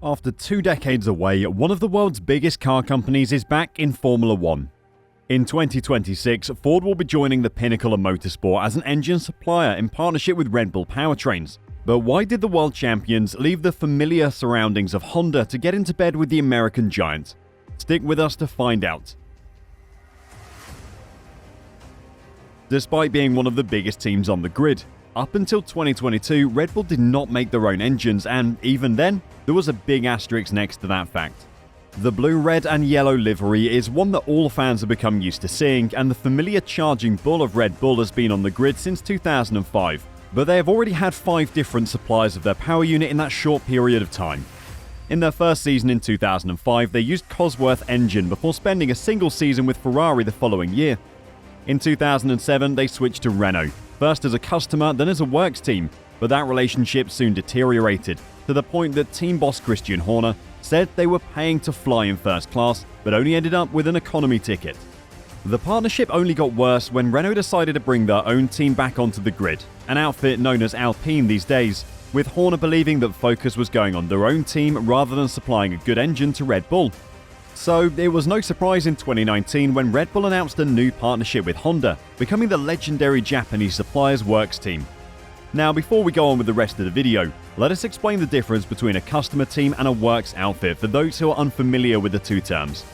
After 2 decades away, one of the world's biggest car companies is back in Formula 1. In 2026, Ford will be joining the pinnacle of motorsport as an engine supplier in partnership with Red Bull Powertrains. But why did the world champions leave the familiar surroundings of Honda to get into bed with the American giant? Stick with us to find out. Despite being one of the biggest teams on the grid, up until 2022, Red Bull did not make their own engines, and even then, there was a big asterisk next to that fact. The blue, red and yellow livery is one that all fans have become used to seeing, and the familiar charging bull of Red Bull has been on the grid since 2005, but they have already had 5 different suppliers of their power unit in that short period of time. In their first season in 2005, they used Cosworth engine before spending a single season with Ferrari the following year. In 2007, they switched to Renault, first as a customer, then as a works team, but that relationship soon deteriorated, to the point that team boss Christian Horner said they were paying to fly in first class, but only ended up with an economy ticket. The partnership only got worse when Renault decided to bring their own team back onto the grid, an outfit known as Alpine these days, with Horner believing that focus was going on their own team rather than supplying a good engine to Red Bull. So it was no surprise in 2019 when Red Bull announced a new partnership with Honda, becoming the legendary Japanese supplier's works team. Now, before we go on with the rest of the video, let us explain the difference between a customer team and a works outfit for those who are unfamiliar with the two terms.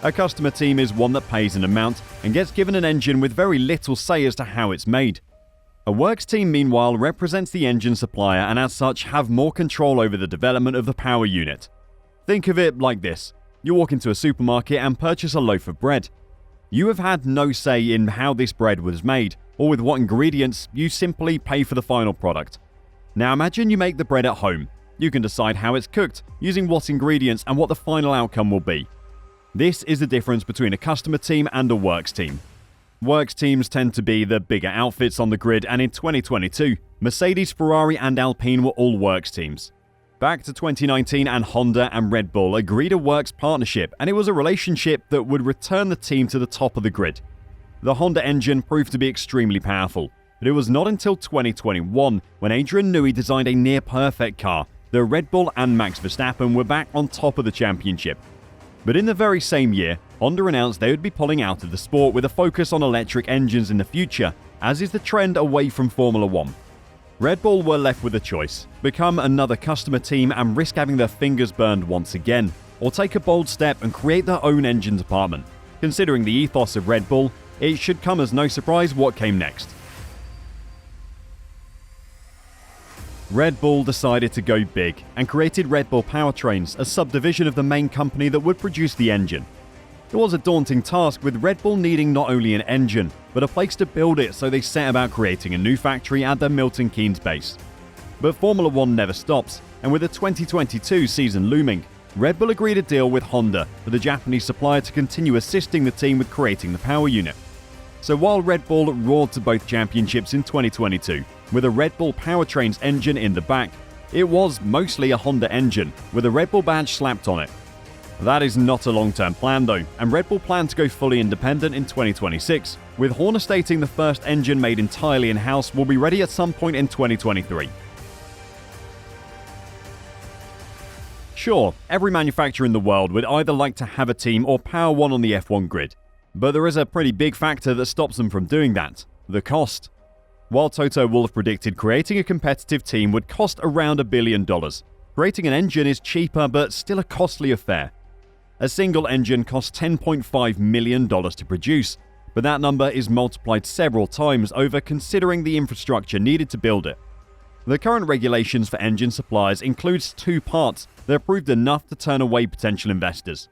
A customer team is one that pays an amount and gets given an engine with very little say as to how it's made. A works team, meanwhile, represents the engine supplier and as such have more control over the development of the power unit. Think of it like this. You walk into a supermarket and purchase a loaf of bread. You have had no say in how this bread was made, or with what ingredients. You simply pay for the final product. Now imagine you make the bread at home. You can decide how it's cooked, using what ingredients and what the final outcome will be. This is the difference between a customer team and a works team. Works teams tend to be the bigger outfits on the grid, and in 2022, Mercedes, Ferrari and Alpine were all works teams. Back to 2019 and Honda and Red Bull agreed a works partnership, and it was a relationship that would return the team to the top of the grid. The Honda engine proved to be extremely powerful, but it was not until 2021 when Adrian Newey designed a near-perfect car that Red Bull and Max Verstappen were back on top of the championship. But in the very same year, Honda announced they would be pulling out of the sport with a focus on electric engines in the future, as is the trend away from Formula 1. Red Bull were left with a choice: become another customer team and risk having their fingers burned once again, or take a bold step and create their own engine department. Considering the ethos of Red Bull, it should come as no surprise what came next. Red Bull decided to go big and created Red Bull Powertrains, a subdivision of the main company that would produce the engine. It was a daunting task, with Red Bull needing not only an engine, but a place to build it, so they set about creating a new factory at their Milton Keynes base. But Formula 1 never stops, and with the 2022 season looming, Red Bull agreed a deal with Honda for the Japanese supplier to continue assisting the team with creating the power unit. So while Red Bull roared to both championships in 2022, with a Red Bull Powertrains engine in the back, it was mostly a Honda engine with a Red Bull badge slapped on it. That is not a long-term plan though, and Red Bull plan to go fully independent in 2026, with Horner stating the first engine made entirely in-house will be ready at some point in 2023. Sure, every manufacturer in the world would either like to have a team or power one on the F1 grid, but there is a pretty big factor that stops them from doing that: the cost. While Toto Wolff predicted creating a competitive team would cost around $1 billion, creating an engine is cheaper but still a costly affair. A single engine costs $10.5 million to produce, but that number is multiplied several times over considering the infrastructure needed to build it. The current regulations for engine suppliers includes 2 parts that proved enough to turn away potential investors: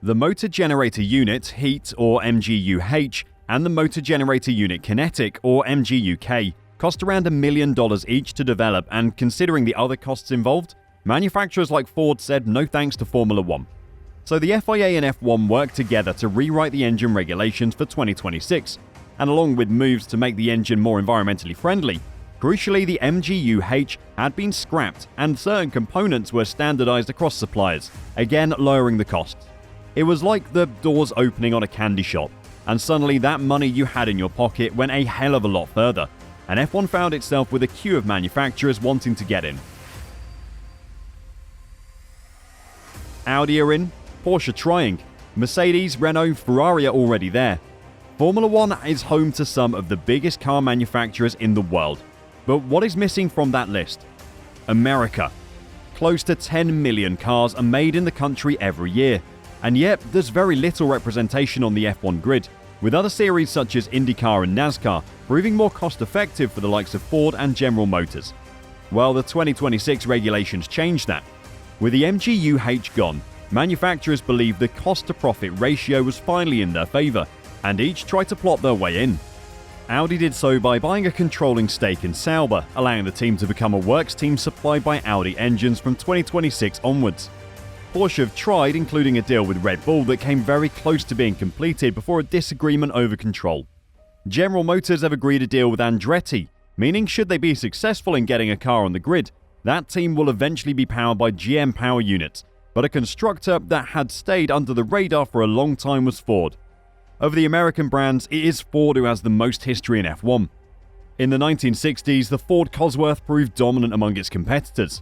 the motor generator unit heat, or MGUH, and the motor generator unit kinetic, or MGUK, cost around $1 million each to develop, and considering the other costs involved, manufacturers like Ford said no thanks to Formula 1. So the FIA and F1 worked together to rewrite the engine regulations for 2026, and along with moves to make the engine more environmentally friendly, crucially the MGUH had been scrapped and certain components were standardized across suppliers, again lowering the costs. It was like the doors opening on a candy shop, and suddenly that money you had in your pocket went a hell of a lot further, and F1 found itself with a queue of manufacturers wanting to get in. Audi are in, Porsche trying, Mercedes, Renault, Ferrari are already there. Formula One is home to some of the biggest car manufacturers in the world. But what is missing from that list? America. Close to 10 million cars are made in the country every year, and yet there's very little representation on the F1 grid, with other series such as IndyCar and NASCAR proving more cost-effective for the likes of Ford and General Motors. Well, the 2026 regulations changed that. With the MGU-H gone, manufacturers believe the cost-to-profit ratio was finally in their favour, and each tried to plot their way in. Audi did so by buying a controlling stake in Sauber, allowing the team to become a works team supplied by Audi engines from 2026 onwards. Porsche have tried including a deal with Red Bull that came very close to being completed before a disagreement over control. General Motors have agreed a deal with Andretti, meaning should they be successful in getting a car on the grid, that team will eventually be powered by GM power units, but a constructor that had stayed under the radar for a long time was Ford. Of the American brands, it is Ford who has the most history in F1. In the 1960s, the Ford Cosworth proved dominant among its competitors.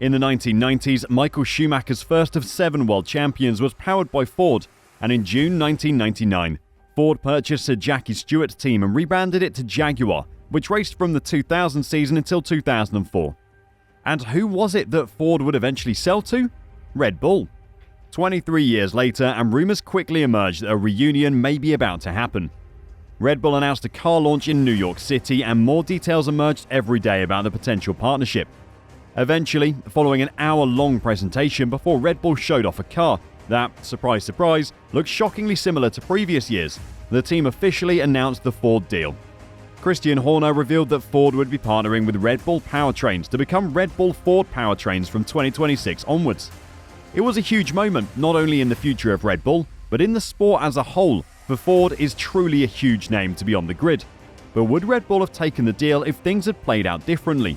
In the 1990s, Michael Schumacher's first of 7 world champions was powered by Ford, and in June 1999, Ford purchased a Jackie Stewart team and rebranded it to Jaguar, which raced from the 2000 season until 2004. And who was it that Ford would eventually sell to? Red Bull. 23 years later, and rumours quickly emerged that a reunion may be about to happen. Red Bull announced a car launch in New York City, and more details emerged every day about the potential partnership. Eventually, following an hour-long presentation before Red Bull showed off a car that, surprise surprise, looked shockingly similar to previous years, the team officially announced the Ford deal. Christian Horner revealed that Ford would be partnering with Red Bull Powertrains to become Red Bull Ford Powertrains from 2026 onwards. It was a huge moment, not only in the future of Red Bull, but in the sport as a whole, for Ford is truly a huge name to be on the grid. But would Red Bull have taken the deal if things had played out differently?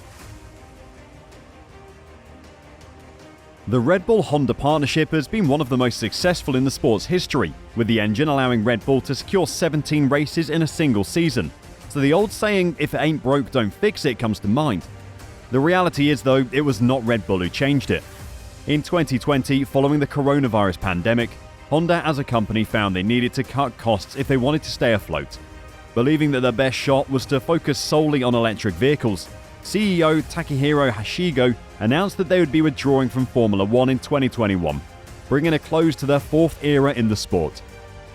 The Red Bull-Honda partnership has been one of the most successful in the sport's history, with the engine allowing Red Bull to secure 17 races in a single season. So the old saying, if it ain't broke, don't fix it, comes to mind. The reality is, though, it was not Red Bull who changed it. In 2020, following the coronavirus pandemic, Honda as a company found they needed to cut costs if they wanted to stay afloat. Believing that their best shot was to focus solely on electric vehicles, CEO Takehiro Hashigo announced that they would be withdrawing from Formula One in 2021, bringing a close to their 4th era in the sport.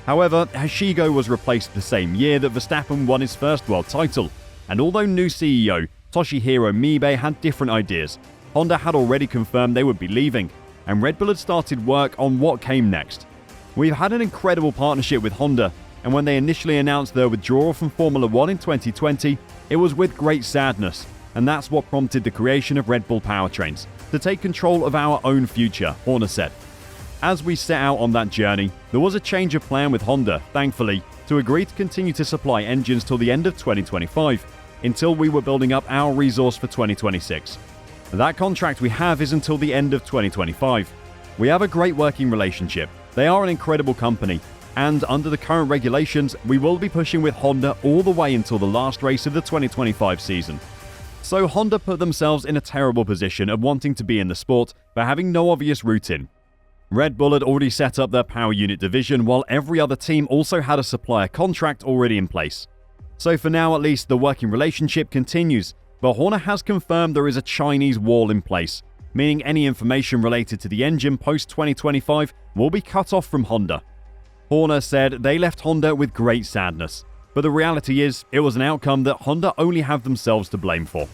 However, Hashigo was replaced the same year that Verstappen won his first world title, and although new CEO Toshihiro Mibe had different ideas, Honda had already confirmed they would be leaving, and Red Bull had started work on what came next. We've had an incredible partnership with Honda, and when they initially announced their withdrawal from Formula One in 2020, it was with great sadness, and that's what prompted the creation of Red Bull Powertrains, to take control of our own future, Horner said. As we set out on that journey, there was a change of plan with Honda, thankfully, to agree to continue to supply engines till the end of 2025, until we were building up our resource for 2026. That contract we have is until the end of 2025. We have a great working relationship. They are an incredible company, and under the current regulations, we will be pushing with Honda all the way until the last race of the 2025 season. So Honda put themselves in a terrible position of wanting to be in the sport, but having no obvious route in. Red Bull had already set up their power unit division, while every other team also had a supplier contract already in place. So for now at least, the working relationship continues, but Horner has confirmed there is a Chinese wall in place, meaning any information related to the engine post-2025 will be cut off from Honda. Horner said they left Honda with great sadness, but the reality is it was an outcome that Honda only have themselves to blame for.